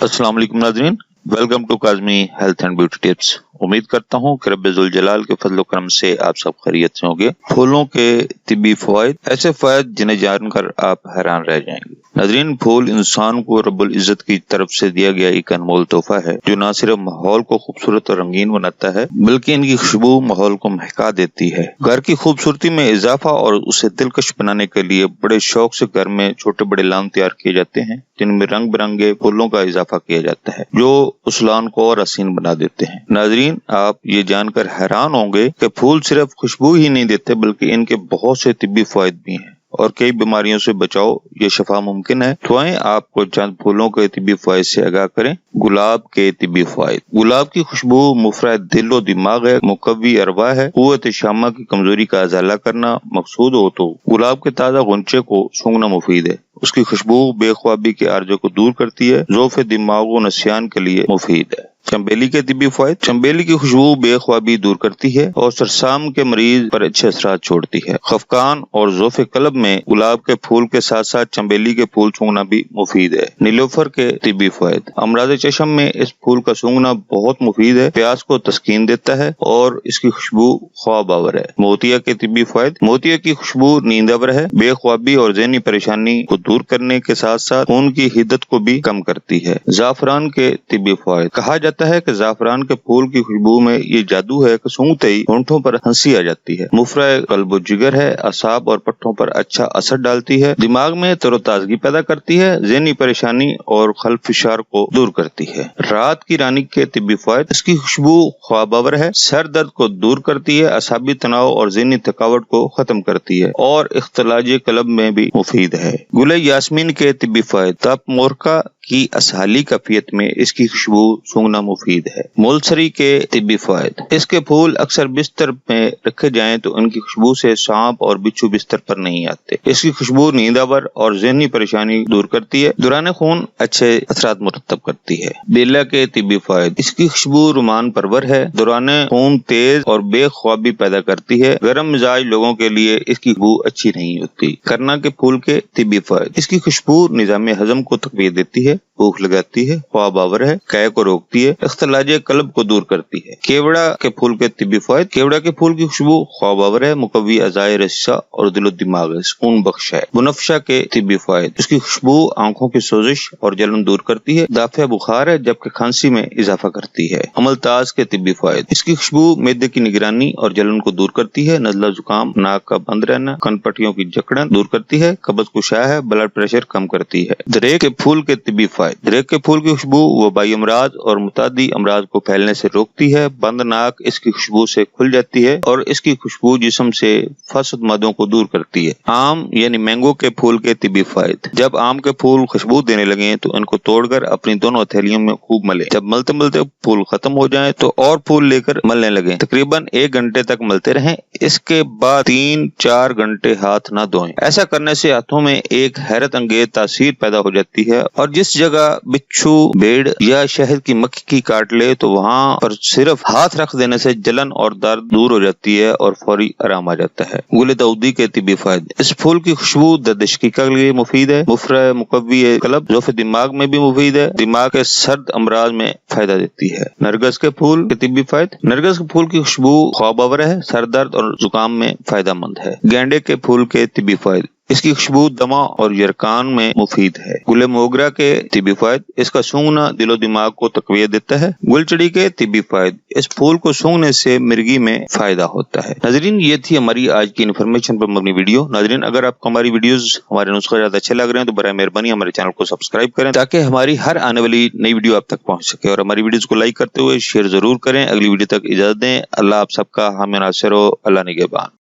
अस्सलाम वालेकुम नाज़रीन, welcome to Kazmi health and beauty tips. उम्मीद करता हूँ कि रब्बे ज़ुल जलाल के फजल करम से आप सब खैरियत से होंगे। फूलों के तिब्बी फ़वाइद, ऐसे फ़वाइद जिन्हें जानकर आप हैरान रह जाएंगे। नाज़रीन, फूल इंसान को रब्बुल इज़्ज़त की तरफ से दिया गया एक अनमोल तोहफा है जो न सिर्फ माहौल को खूबसूरत और रंगीन बनाता है बल्कि इनकी खुशबू माहौल को महका देती है। घर की खूबसूरती में इजाफा और उसे दिलकश बनाने के लिए बड़े शौक से घर में छोटे बड़े लान तैयार किए जाते हैं जिनमें रंग बिरंगे फूलों का इजाफा किया जाता है जो उस लान को और हसीन बना देते हैं। नाज़रीन, आप ये जानकर हैरान होंगे कि फूल सिर्फ खुशबू ही नहीं देते बल्कि इनके बहुत से तिब्बी फ़वाइद भी हैं और कई बीमारियों से बचाव या शफा मुमकिन है। तो आए आपको चंद फूलों के तिब्बी फ़वाइद से आगाह करें। गुलाब के तिब्बी फ़वाइद। गुलाब की खुशबू मुफरद दिल व दिमाग है, मुकव्वी अरवा है, कुव्वत शामा की कमजोरी का अजाला करना मकसूद हो तो गुलाब के ताज़ा गुंचे को सूंघना मुफीद है। उसकी खुशबू बेख्वाबी के आर्जों को दूर करती है, ज़ौफ़ दिमाग व नसियान के लिए मुफीद है। चंबेली के तिब्बी फ़वाइद। चंबेली की खुशबू बेख्वाबी दूर करती है और सरसाम के मरीज पर अच्छे असरात छोड़ती है। खफकान और ज़ौफ़ कलब में गुलाब के फूल के साथ साथ चंबेली के फूल सूंघना भी मुफीद है। नीलोफर के तिब्बी फ़वाइद। अमराज चशम में इस फूल का सूंघना बहुत मुफीद है, प्यास को तस्कीन देता है और इसकी खुशबू ख्वाब आवर है। मोतिया के तिब्बी फ़वाइद। मोतिया की खुशबू नींदावर है, बेख्वाबी और ज़हनी परेशानी को दूर करने के साथ साथ खून की हिद्दत को भी कम करती है। ज़ाफ़रान के तिब्बी फ़वाइद। कहा जाता है कि ज़ाफ़रान के फूल की खुशबू में ये जादू है कि सूंघते ही होंठों पर हंसी आ जाती है, मुफरद कल्ब जिगर है, असाब और पट्टों पर अच्छा असर डालती है, दिमाग में तरोताजगी पैदा करती है, ज़हनी परेशानी और क़ल्ब फिशार को दूर करती है। रात की रानी के तिब्बी फ़वाइद। इसकी खुशबू ख्वाबावर है, सर दर्द को दूर करती है, असाबी तनाव और ज़हनी थकावट को खत्म करती है और इख्तिलाज कलब में भी मुफीद है। गुले यास्मीन के तिब्बी फ़वाइद। तप मोरका की असहाली कफियत में इसकी खुशबू सूंघना मुफीद है। मुलसरी के तिब्बी फ़वाइद। इसके फूल अक्सर बिस्तर में रखे जाएं तो उनकी खुशबू से सांप और बिच्छू बिस्तर पर नहीं आते। इसकी खुशबू नींदावर और ज़हनी परेशानी दूर करती है, दौरान खून अच्छे असरात मुरतब करती है। बेला के तिब्बी फ़वाइद। इसकी खुशबू रुमान परवर है, दौरान खून तेज और बेख्वाबी पैदा करती है, गर्म मिजाज लोगों के लिए इसकी खुशबू अच्छी नहीं होती। करना के फूल के तिब्बी फ़वाइद। इसकी खुशबू निज़ाम हजम को तक़वियत देती है, भूख लगाती है, ख्वाब आवर है, कै को रोकती है, इख्तिलाजे कल्ब को दूर करती है। केवड़ा के फूल के तिब्बी फ़वाइद। केवड़ा के फूल की खुशबू ख्वाब आवर है, मुकव्वी अज़ाए रस्सा और दिलो दिमाग सुकून बख्श है। मुनफ़शा के तिब्बी फ़वाइद। इसकी खुशबू आंखों की सोजिश और जलन दूर करती है, दाफ़े बुखार है जबकि खांसी में इजाफा करती है। अमलताज के तिब्बी फ़वाइद। इसकी खुशबू मैदे की निगरानी और जलन को दूर करती है, नज़ला जुकाम, नाक का बंद रहना, कनपट्टियों की जकड़न दूर करती है, कब्ज़ कुशा है, ब्लड प्रेशर कम करती है। दरेक के फूल के तिब्बी फ़वाइद। दरेक के फूल की खुशबू वबाई अमराज और मुतादी अमराज को फैलने से रोकती है, बंद नाक इसकी खुशबू से खुल जाती है और इसकी खुशबू जिस्म से फासिद मादों को दूर करती है। आम यानी मैंगो के फूल के तिब्बी फ़वाइद। जब आम के फूल खुशबू देने लगे तो इनको तोड़कर अपनी दोनों हथेलियों में खूब मलें। जब मलते मलते फूल खत्म हो जाए तो और फूल लेकर मलने लगे। तकरीबन 1 घंटे तक मलते रहें। इसके बाद 3-4 घंटे हाथ न धोएं। ऐसा करने से हाथों में एक हैरत अंगेज तासीर पैदा हो जाती है और जिस जगह बिच्छू, भेड़ या शहद की मक्खी की काट ले तो वहाँ पर सिर्फ हाथ रख देने से जलन और दर्द दूर हो जाती है और फौरी आराम आ जाता है। गुल दाऊदी के तिब्बी फ़वाइद। इस फूल की खुशबू दर्दशकी के लिए मुफीद है, मुफरद मुकव्वी कलब, ज़ौफ़ दिमाग में भी मुफीद है, दिमाग के सर्द अमराज में फायदा देती है। नरगस के फूल के तिब्बी फ़वाइद। नरगस के फूल की खुशबू ख्वाब आवर है, सर दर्द और जुकाम में फायदा मंद है। गेंडे के फूल के तिब्बी फ़वाइद। इसकी खुशबू दमा और यरकान में मुफीद है। गुल मोगरा के तिब्बी फ़वाइद। इसका सूंघना दिलो दिमाग को तक़वियत देता है। गुलचड़ी के तिब्बी फ़वाइद। इस फूल को सूंघने से मिर्गी में फायदा होता है। नाज़रीन, ये थी हमारी आज की इन्फॉर्मेशन पर मबनी वीडियो। नाज़रीन, अगर आपको हमारी वीडियोस, हमारे नुस्खे ज्यादा अच्छे लग रहे हैं तो बराए मेहरबानी हमारे चैनल को सब्सक्राइब करें ताकि हमारी हर आने वाली नई वीडियो आप तक पहुंच सके और हमारी वीडियोस को लाइक करते हुए शेयर जरूर करें। अगली वीडियो तक इजाजत दें। अल्लाह आप सबका हामी नासिर हो। अल्लाह निगहबान।